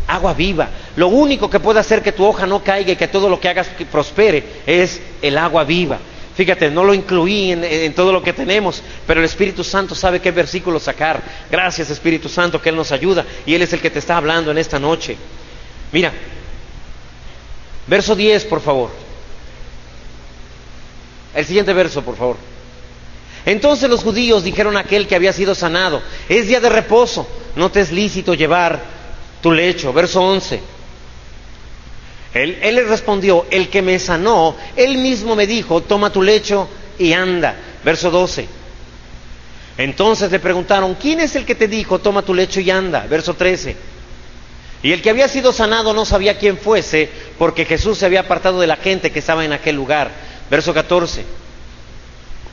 Agua viva. Lo único que puede hacer que tu hoja no caiga y que todo lo que hagas que prospere es el agua viva. Fíjate, no lo incluí en todo lo que tenemos, pero el Espíritu Santo sabe qué versículo sacar. Gracias, Espíritu Santo, que Él nos ayuda y Él es el que te está hablando en esta noche. Mira, verso 10, por favor. El siguiente verso, por favor. Entonces los judíos dijeron a aquel que había sido sanado: es día de reposo, no te es lícito llevar tu lecho. Verso 11. Él les respondió: el que me sanó, él mismo me dijo, toma tu lecho y anda. Verso 12. Entonces le preguntaron: ¿quién es el que te dijo, toma tu lecho y anda? Verso 13. Y el que había sido sanado no sabía quién fuese, porque Jesús se había apartado de la gente que estaba en aquel lugar. Verso 14.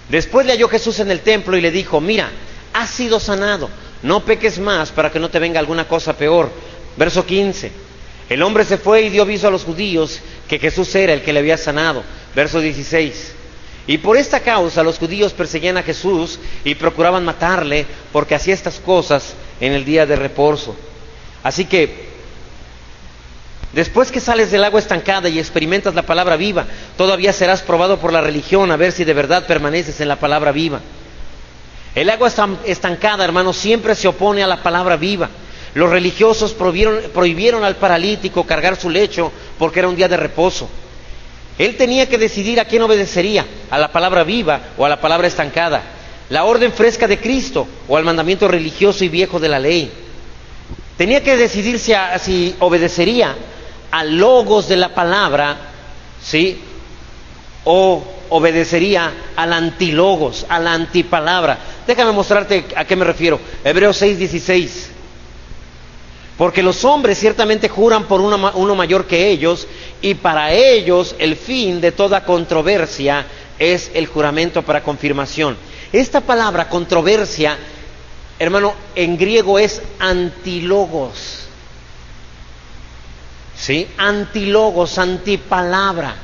Después le halló Jesús en el templo y le dijo: mira, has sido sanado, no peques más para que no te venga alguna cosa peor. Verso 15. El hombre se fue y dio aviso a los judíos que Jesús era el que le había sanado. Verso 16. Y por esta causa los judíos perseguían a Jesús y procuraban matarle, porque hacía estas cosas en el día de reposo. Así que después que sales del agua estancada y experimentas la palabra viva, todavía serás probado por la religión a ver si de verdad permaneces en la palabra viva. El agua estancada, hermano, siempre se opone a la palabra viva. Los religiosos prohibieron al paralítico cargar su lecho porque era un día de reposo. Él tenía que decidir a quién obedecería, a la palabra viva o a la palabra estancada, la orden fresca de Cristo o al mandamiento religioso y viejo de la ley. Tenía que decidir si obedecería al logos de la palabra, ¿sí?, o obedecería al antilogos, a la antipalabra. Déjame mostrarte a qué me refiero. Hebreos 6:16. Porque los hombres ciertamente juran por uno mayor que ellos, y para ellos el fin de toda controversia es el juramento para confirmación. Esta palabra controversia, hermano, en griego es antilogos. ¿Sí? Antilogos, antipalabra.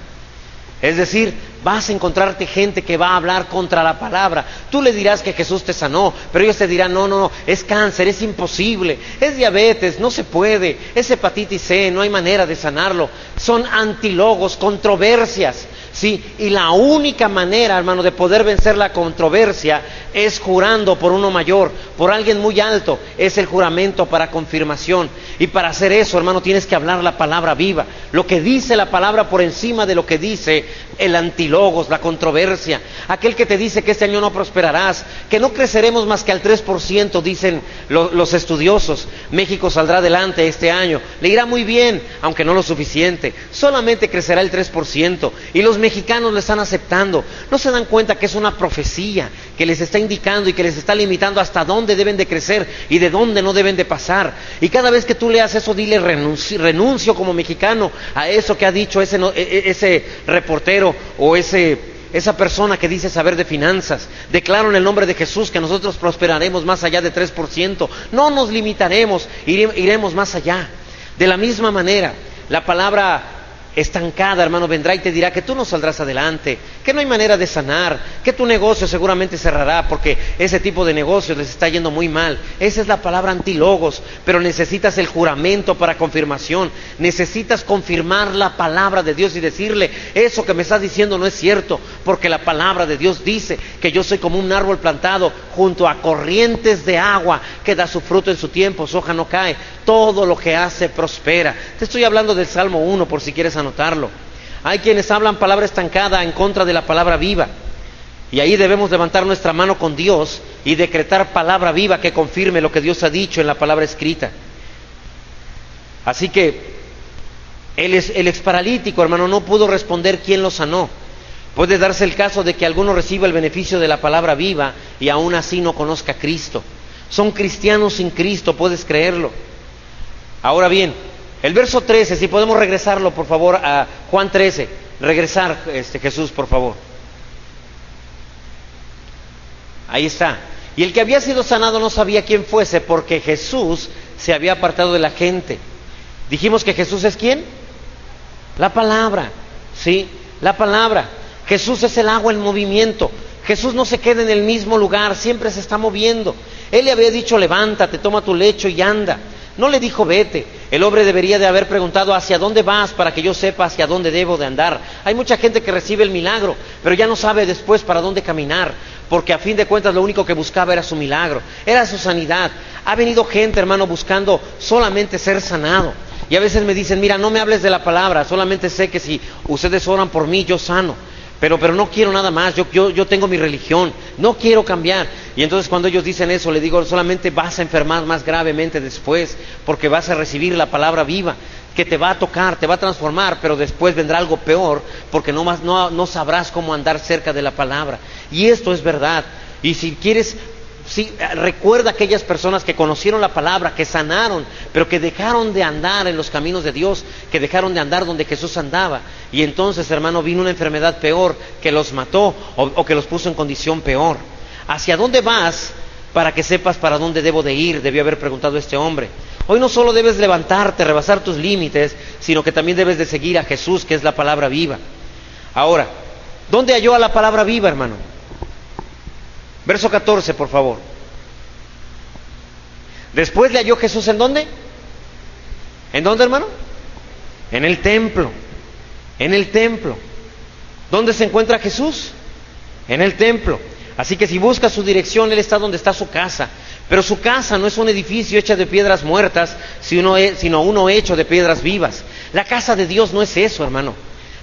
Es decir, vas a encontrarte gente que va a hablar contra la palabra. Tú le dirás que Jesús te sanó, pero ellos te dirán, no, es cáncer, es imposible, es diabetes, no se puede, es hepatitis C, no hay manera de sanarlo. Son antilogos, controversias, ¿sí? Y la única manera, hermano, de poder vencer la controversia es jurando por uno mayor, por alguien muy alto. Es el juramento para confirmación. Y para hacer eso, hermano, tienes que hablar la palabra viva, lo que dice la palabra por encima de lo que dice el antilogos, la controversia. Aquel que te dice que este año no prosperarás, que no creceremos más que al 3%, dicen los estudiosos. México saldrá adelante este año, le irá muy bien, aunque no lo suficiente, solamente crecerá el 3%, y los mexicanos lo están aceptando. No se dan cuenta que es una profecía que les está indicando y que les está limitando hasta dónde deben de crecer y de dónde no deben de pasar. Y cada vez que tú leas eso, dile renuncio como mexicano a eso que ha dicho ese reportero o esa persona que dice saber de finanzas. Declaro en el nombre de Jesús que nosotros prosperaremos más allá de 3%. No nos limitaremos, iremos más allá. De la misma manera, la palabra estancada, hermano, vendrá y te dirá que tú no saldrás adelante, que no hay manera de sanar, que tu negocio seguramente cerrará porque ese tipo de negocios les está yendo muy mal. Esa es la palabra antilogos, pero necesitas el juramento para confirmación. Necesitas confirmar la palabra de Dios y decirle, eso que me estás diciendo no es cierto, porque la palabra de Dios dice que yo soy como un árbol plantado junto a corrientes de agua, que da su fruto en su tiempo, su hoja no cae, todo lo que hace prospera. Te estoy hablando del Salmo 1 por si quieres anotarlo. Hay quienes hablan palabra estancada en contra de la palabra viva, y ahí debemos levantar nuestra mano con Dios y decretar palabra viva que confirme lo que Dios ha dicho en la palabra escrita. Así que el exparalítico, hermano, no pudo responder quién lo sanó. Puede darse el caso de que alguno reciba el beneficio de la palabra viva y aún así no conozca a Cristo. Son cristianos sin Cristo, puedes creerlo. Ahora bien, el verso 13, si podemos regresarlo por favor a Juan 13, regresar Jesús por favor. Ahí está. Y el que había sido sanado no sabía quién fuese, porque Jesús se había apartado de la gente. Dijimos que Jesús es ¿quién? La palabra, ¿sí? La palabra. Jesús es el agua en movimiento. Jesús no se queda en el mismo lugar, siempre se está moviendo. Él le había dicho, levántate, toma tu lecho y anda. No le dijo, vete. El hombre debería de haber preguntado, ¿hacia dónde vas? Para que yo sepa hacia dónde debo de andar. Hay mucha gente que recibe el milagro, pero ya no sabe después para dónde caminar, porque a fin de cuentas lo único que buscaba era su milagro, era su sanidad. Ha venido gente, hermano, buscando solamente ser sanado. Y a veces me dicen, mira, no me hables de la palabra, solamente sé que si ustedes oran por mí, yo sano. Pero no quiero nada más, yo tengo mi religión, no quiero cambiar. Y entonces cuando ellos dicen eso, le digo, solamente vas a enfermar más gravemente después, porque vas a recibir la palabra viva, que te va a tocar, te va a transformar, pero después vendrá algo peor, porque no sabrás cómo andar cerca de la palabra. Y esto es verdad. Y si quieres, sí, recuerda aquellas personas que conocieron la palabra, que sanaron, pero que dejaron de andar en los caminos de Dios, que dejaron de andar donde Jesús andaba. Y entonces, hermano, vino una enfermedad peor que los mató o que los puso en condición peor. ¿Hacia dónde vas? Para que sepas para dónde debo de ir, debió haber preguntado este hombre. Hoy no solo debes levantarte, rebasar tus límites, sino que también debes de seguir a Jesús, que es la palabra viva. Ahora, ¿dónde halló a la palabra viva, hermano? Verso 14, por favor. Después le halló Jesús, ¿en dónde? ¿En dónde, hermano? En el templo. En el templo. ¿Dónde se encuentra Jesús? En el templo. Así que si buscas su dirección, Él está donde está su casa. Pero su casa no es un edificio hecho de piedras muertas, sino uno hecho de piedras vivas. La casa de Dios no es eso, hermano.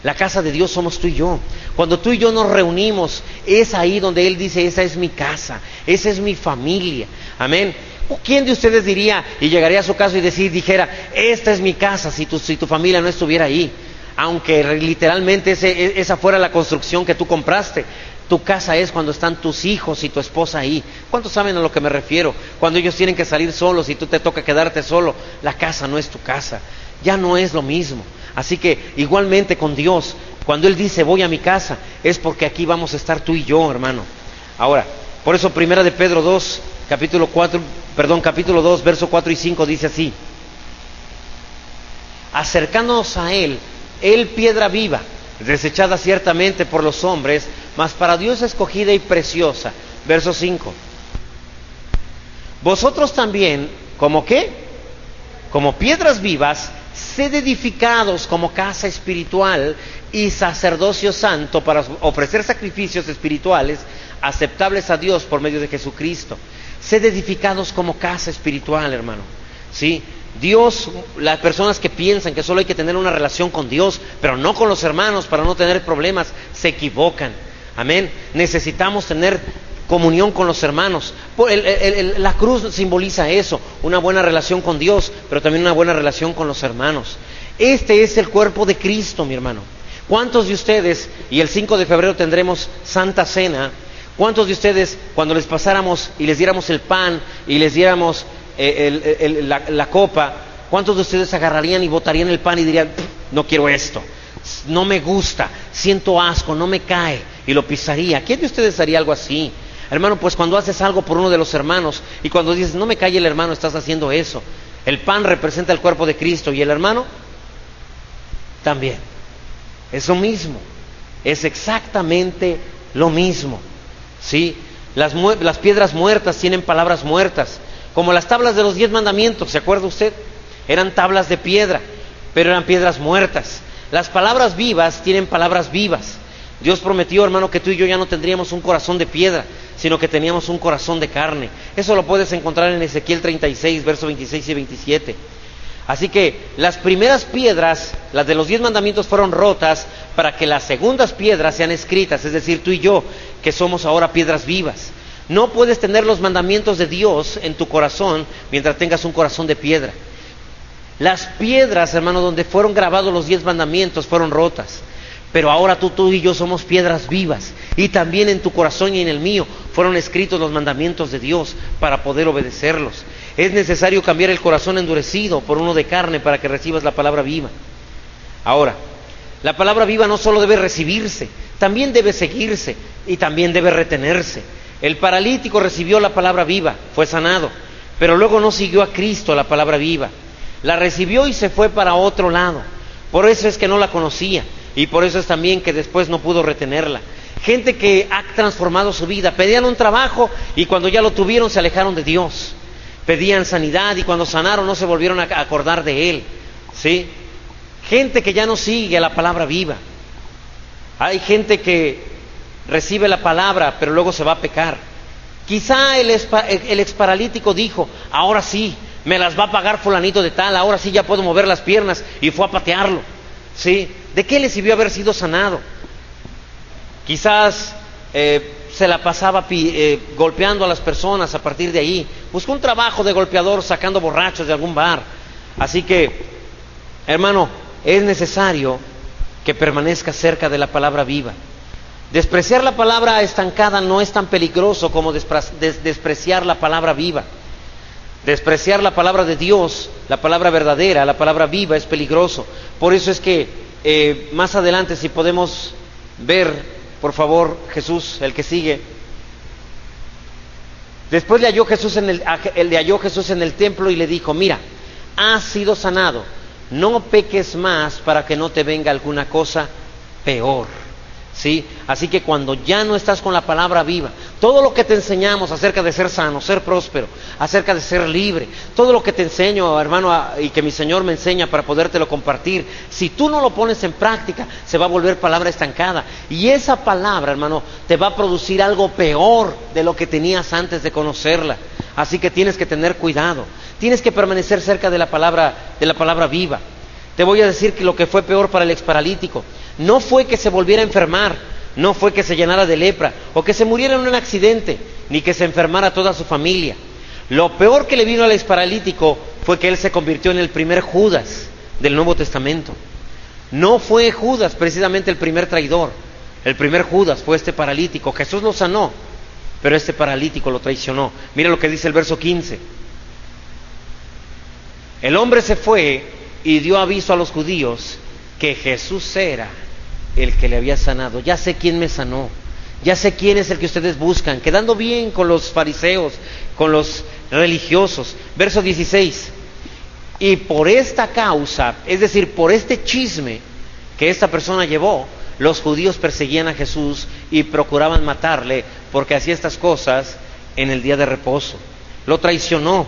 La casa de Dios somos tú y yo. Cuando tú y yo nos reunimos, es ahí donde Él dice, esa es mi casa, esa es mi familia. Amén. ¿Quién de ustedes diría y llegaría a su casa y dijera, esta es mi casa, si tu familia no estuviera ahí? aunque literalmente esa fuera la construcción que tú compraste. Tu casa es cuando están tus hijos y tu esposa ahí. ¿Cuántos saben a lo que me refiero? Cuando ellos tienen que salir solos y tú te toca quedarte solo, la casa no es tu casa, ya no es lo mismo. Así que igualmente con Dios, cuando Él dice voy a mi casa, es porque aquí vamos a estar tú y yo, hermano. Ahora, por eso primera de Pedro 2, capítulo 2, verso 4 y 5 dice así: acercándonos a Él piedra viva, desechada ciertamente por los hombres, mas para Dios escogida y preciosa. Verso 5. Vosotros también, ¿como qué? Como piedras vivas, sed edificados como casa espiritual y sacerdocio santo para ofrecer sacrificios espirituales aceptables a Dios por medio de Jesucristo. Sed edificados como casa espiritual, hermano. ¿Sí? Dios, las personas que piensan que solo hay que tener una relación con Dios, pero no con los hermanos para no tener problemas, se equivocan. Amén. Necesitamos tener comunión con los hermanos. La cruz simboliza eso, una buena relación con Dios, pero también una buena relación con los hermanos. Este es el cuerpo de Cristo, mi hermano. ¿Cuántos de ustedes, y el 5 de febrero tendremos Santa Cena, cuántos de ustedes cuando les pasáramos y les diéramos el pan y les diéramos la copa, cuántos de ustedes agarrarían y botarían el pan y dirían, no quiero esto, no me gusta, siento asco, no me cae, y lo pisaría? ¿Quién de ustedes haría algo así? Hermano, pues cuando haces algo por uno de los hermanos y cuando dices, no me cae el hermano, estás haciendo eso. El pan representa el cuerpo de Cristo y el hermano también. Es lo mismo, es exactamente lo mismo. ¿Sí? Las piedras muertas tienen palabras muertas, como las tablas de los 10 mandamientos, ¿se acuerda usted? Eran tablas de piedra, pero eran piedras muertas. Las palabras vivas tienen palabras vivas. Dios prometió, hermano, que tú y yo ya no tendríamos un corazón de piedra, sino que teníamos un corazón de carne. Eso lo puedes encontrar en Ezequiel 36, versos 26 y 27. Así que las primeras piedras, las de los 10 mandamientos, fueron rotas para que las segundas piedras sean escritas, es decir, tú y yo, que somos ahora piedras vivas. No puedes tener los mandamientos de Dios en tu corazón mientras tengas un corazón de piedra. Las piedras, hermano, donde fueron grabados los 10 mandamientos fueron rotas. Pero ahora tú y yo somos piedras vivas, y también en tu corazón y en el mío fueron escritos los mandamientos de Dios para poder obedecerlos. Es necesario cambiar el corazón endurecido por uno de carne para que recibas la palabra viva. Ahora, la palabra viva no solo debe recibirse, también debe seguirse y también debe retenerse. El paralítico recibió la palabra viva, fue sanado, pero luego no siguió a Cristo la palabra viva. La recibió y se fue para otro lado. Por eso es que no la conocía. Y por eso es también que después no pudo retenerla. Gente que ha transformado su vida. Pedían un trabajo y cuando ya lo tuvieron se alejaron de Dios. Pedían sanidad y cuando sanaron no se volvieron a acordar de Él. ¿Sí? Gente que ya no sigue la palabra viva. Hay gente que recibe la palabra pero luego se va a pecar. Quizá el exparalítico dijo, ahora sí, me las va a pagar fulanito de tal, ahora sí ya puedo mover las piernas, y fue a patearlo. ¿Sí? ¿De qué le sirvió haber sido sanado? Quizás se la pasaba golpeando a las personas a partir de ahí. Buscó un trabajo de golpeador sacando borrachos de algún bar. Así que, hermano, es necesario que permanezca cerca de la palabra viva. Despreciar la palabra estancada no es tan peligroso como despreciar la palabra viva. Despreciar la palabra de Dios, la palabra verdadera, la palabra viva es peligroso. Por eso es que más adelante, si podemos ver, por favor, Jesús, el que sigue. Después le halló Jesús en el templo y le dijo, mira, has sido sanado, no peques más para que no te venga alguna cosa peor. ¿Sí? Así que cuando ya no estás con la palabra viva, todo lo que te enseñamos acerca de ser sano, ser próspero, acerca de ser libre, todo lo que te enseño, hermano, y que mi Señor me enseña para podértelo compartir, si tú no lo pones en práctica, se va a volver palabra estancada. Y esa palabra, hermano, te va a producir algo peor de lo que tenías antes de conocerla. Así que tienes que tener cuidado, tienes que permanecer cerca de la palabra viva. Te voy a decir que lo que fue peor para el exparalítico no fue que se volviera a enfermar, no fue que se llenara de lepra, o que se muriera en un accidente, ni que se enfermara toda su familia. Lo peor que le vino al exparalítico fue que él se convirtió en el primer Judas del Nuevo Testamento. No fue Judas precisamente el primer traidor. El primer Judas fue este paralítico. Jesús lo sanó, pero este paralítico lo traicionó. Mira lo que dice el verso 15. El hombre se fue y dio aviso a los judíos que Jesús era el que le había sanado. Ya sé quién me sanó. Ya sé quién es el que ustedes buscan, quedando bien con los fariseos, con los religiosos. Verso 16. Y por esta causa, es decir, por este chisme que esta persona llevó, los judíos perseguían a Jesús y procuraban matarle porque hacía estas cosas en el día de reposo. Lo traicionó.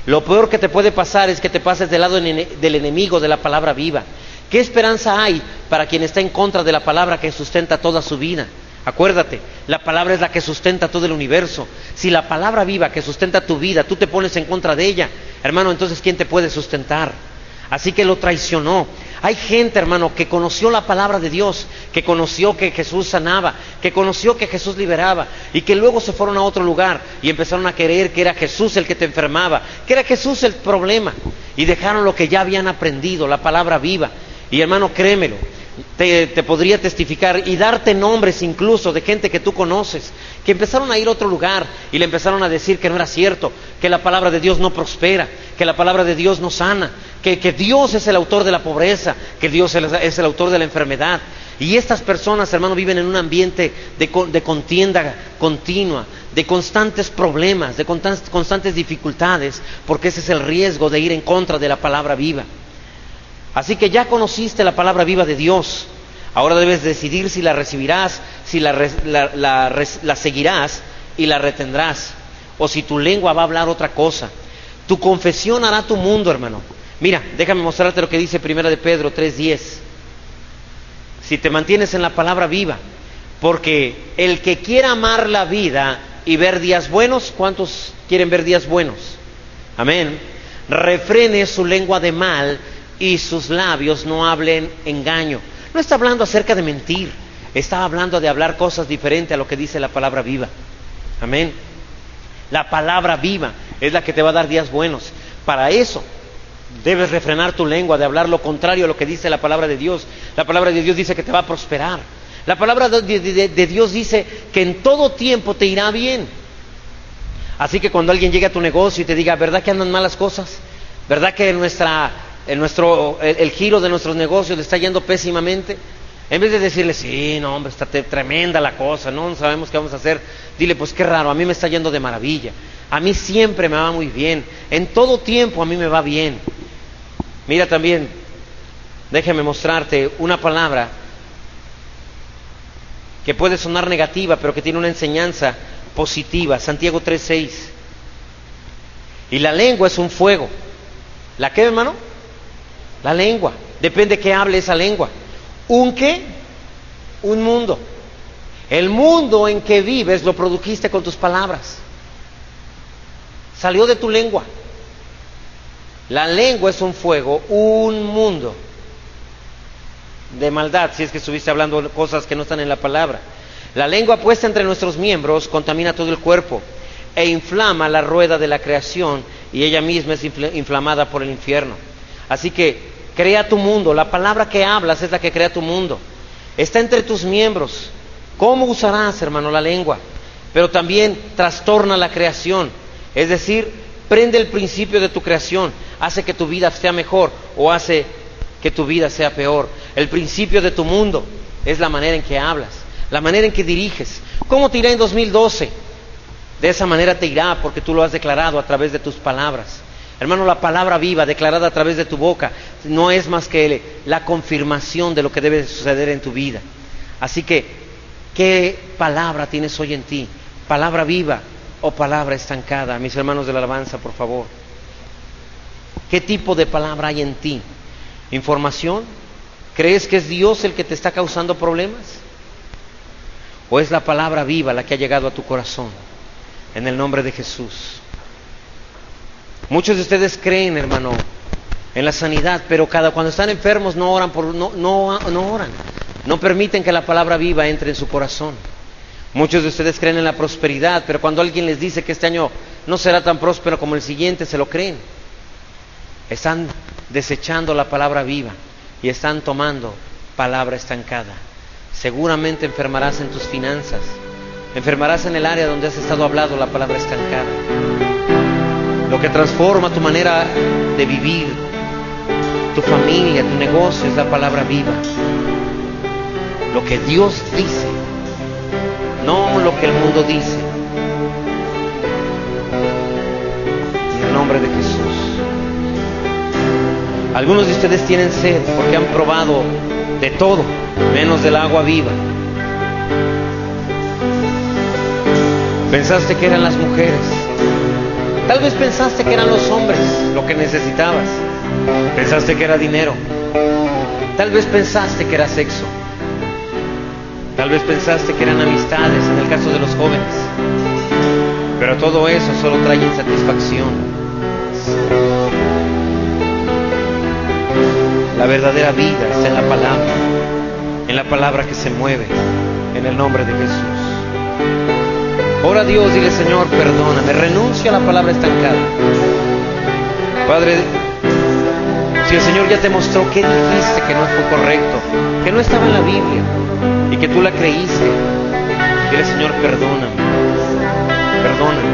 Lo peor que te puede pasar es que te pases del lado del enemigo de la palabra viva. ¿Qué esperanza hay para quien está en contra de la palabra que sustenta toda su vida? Acuérdate, la palabra es la que sustenta todo el universo. Si la palabra viva que sustenta tu vida, tú te pones en contra de ella, hermano, entonces ¿quién te puede sustentar? Así que lo traicionó. Hay gente, hermano, que conoció la palabra de Dios, que conoció que Jesús sanaba, que conoció que Jesús liberaba, y que luego se fueron a otro lugar y empezaron a creer que era Jesús el que te enfermaba, que era Jesús el problema, y dejaron lo que ya habían aprendido, la palabra viva. Y hermano, créemelo, te podría testificar y darte nombres incluso de gente que tú conoces, que empezaron a ir a otro lugar y le empezaron a decir que no era cierto, que la palabra de Dios no prospera, que la palabra de Dios no sana, que Dios es el autor de la pobreza, que Dios es el autor de la enfermedad. Y estas personas, hermano, viven en un ambiente de contienda continua, de constantes problemas, de constantes dificultades, porque ese es el riesgo de ir en contra de la palabra viva. Así que ya conociste la palabra viva de Dios. Ahora debes decidir si la recibirás, si la seguirás y la retendrás, o si tu lengua va a hablar otra cosa. Tu confesión hará tu mundo, hermano. Mira, déjame mostrarte lo que dice 1 de Pedro 3:10. Si te mantienes en la palabra viva, porque el que quiera amar la vida y ver días buenos, ¿cuántos quieren ver días buenos? Amén. Refrene su lengua de mal y sus labios no hablen engaño. No está hablando acerca de mentir, está hablando de hablar cosas diferentes a lo que dice la palabra viva. Amén. La palabra viva es la que te va a dar días buenos. Para eso debes refrenar tu lengua de hablar lo contrario a lo que dice la palabra de Dios. La palabra de Dios dice que te va a prosperar. La palabra de Dios dice que en todo tiempo te irá bien. Así que cuando alguien llegue a tu negocio y te diga, ¿verdad que andan malas cosas? ¿Verdad que el giro de nuestros negocios le está yendo pésimamente? En vez de decirle, sí, no hombre, está tremenda la cosa, no sabemos qué vamos a hacer, dile, pues qué raro, a mí me está yendo de maravilla, a mí siempre me va muy bien, en todo tiempo a mí me va bien. Mira también, déjame mostrarte una palabra que puede sonar negativa, pero que tiene una enseñanza positiva. Santiago 3:6. Y la lengua es un fuego. ¿La qué, hermano? La lengua. Depende que hable esa lengua. ¿Un qué? Un mundo. El mundo en que vives lo produjiste con tus palabras. Salió de tu lengua. La lengua es un fuego, un mundo de maldad, si es que estuviste hablando cosas que no están en la palabra. La lengua puesta entre nuestros miembros contamina todo el cuerpo e inflama la rueda de la creación, y ella misma es inflamada por el infierno. Así que crea tu mundo. La palabra que hablas es la que crea tu mundo. Está entre tus miembros. ¿Cómo usarás, hermano, la lengua? Pero también trastorna la creación. Es decir, prende el principio de tu creación. Hace que tu vida sea mejor o hace que tu vida sea peor. El principio de tu mundo es la manera en que hablas, la manera en que diriges. ¿Cómo te irá en 2012? De esa manera te irá, porque tú lo has declarado a través de tus palabras. Hermano, la palabra viva declarada a través de tu boca no es más que la confirmación de lo que debe suceder en tu vida. Así que, ¿qué palabra tienes hoy en ti? ¿Palabra viva o palabra estancada? Mis hermanos de la alabanza, por favor. ¿Qué tipo de palabra hay en ti? ¿Información? ¿Crees que es Dios el que te está causando problemas? ¿O es la palabra viva la que ha llegado a tu corazón? En el nombre de Jesús. Muchos de ustedes creen, hermano, en la sanidad, pero cuando están enfermos no oran, no oran. No permiten que la palabra viva entre en su corazón. Muchos de ustedes creen en la prosperidad, pero cuando alguien les dice que este año no será tan próspero como el siguiente, se lo creen. Están desechando la palabra viva y están tomando palabra estancada. Seguramente enfermarás en tus finanzas, enfermarás en el área donde has estado hablando la palabra estancada. Lo que transforma tu manera de vivir, tu familia, tu negocio, es la palabra viva. Lo que Dios dice, no lo que el mundo dice. En el nombre de Jesús. Algunos de ustedes tienen sed porque han probado de todo, menos del agua viva. Pensaste que eran las mujeres. Tal vez pensaste que eran los hombres lo que necesitabas. Pensaste que era dinero. Tal vez pensaste que era sexo. Tal vez pensaste que eran amistades en el caso de los jóvenes. Pero todo eso solo trae insatisfacción. La verdadera vida está en la palabra que se mueve, en el nombre de Jesús. Ora a Dios, dile: Señor, perdóname, renuncio a la palabra estancada. Padre, si el Señor ya te mostró que dijiste que no fue correcto, que no estaba en la Biblia y que tú la creíste, dile: Señor, perdóname, perdóname.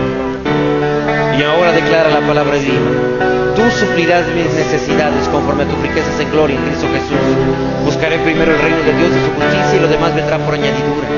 Y ahora declara la palabra divina: tú suplirás mis necesidades conforme a tus riquezas en gloria en Cristo Jesús. Buscaré primero el reino de Dios y su justicia, y lo demás vendrá por añadidura.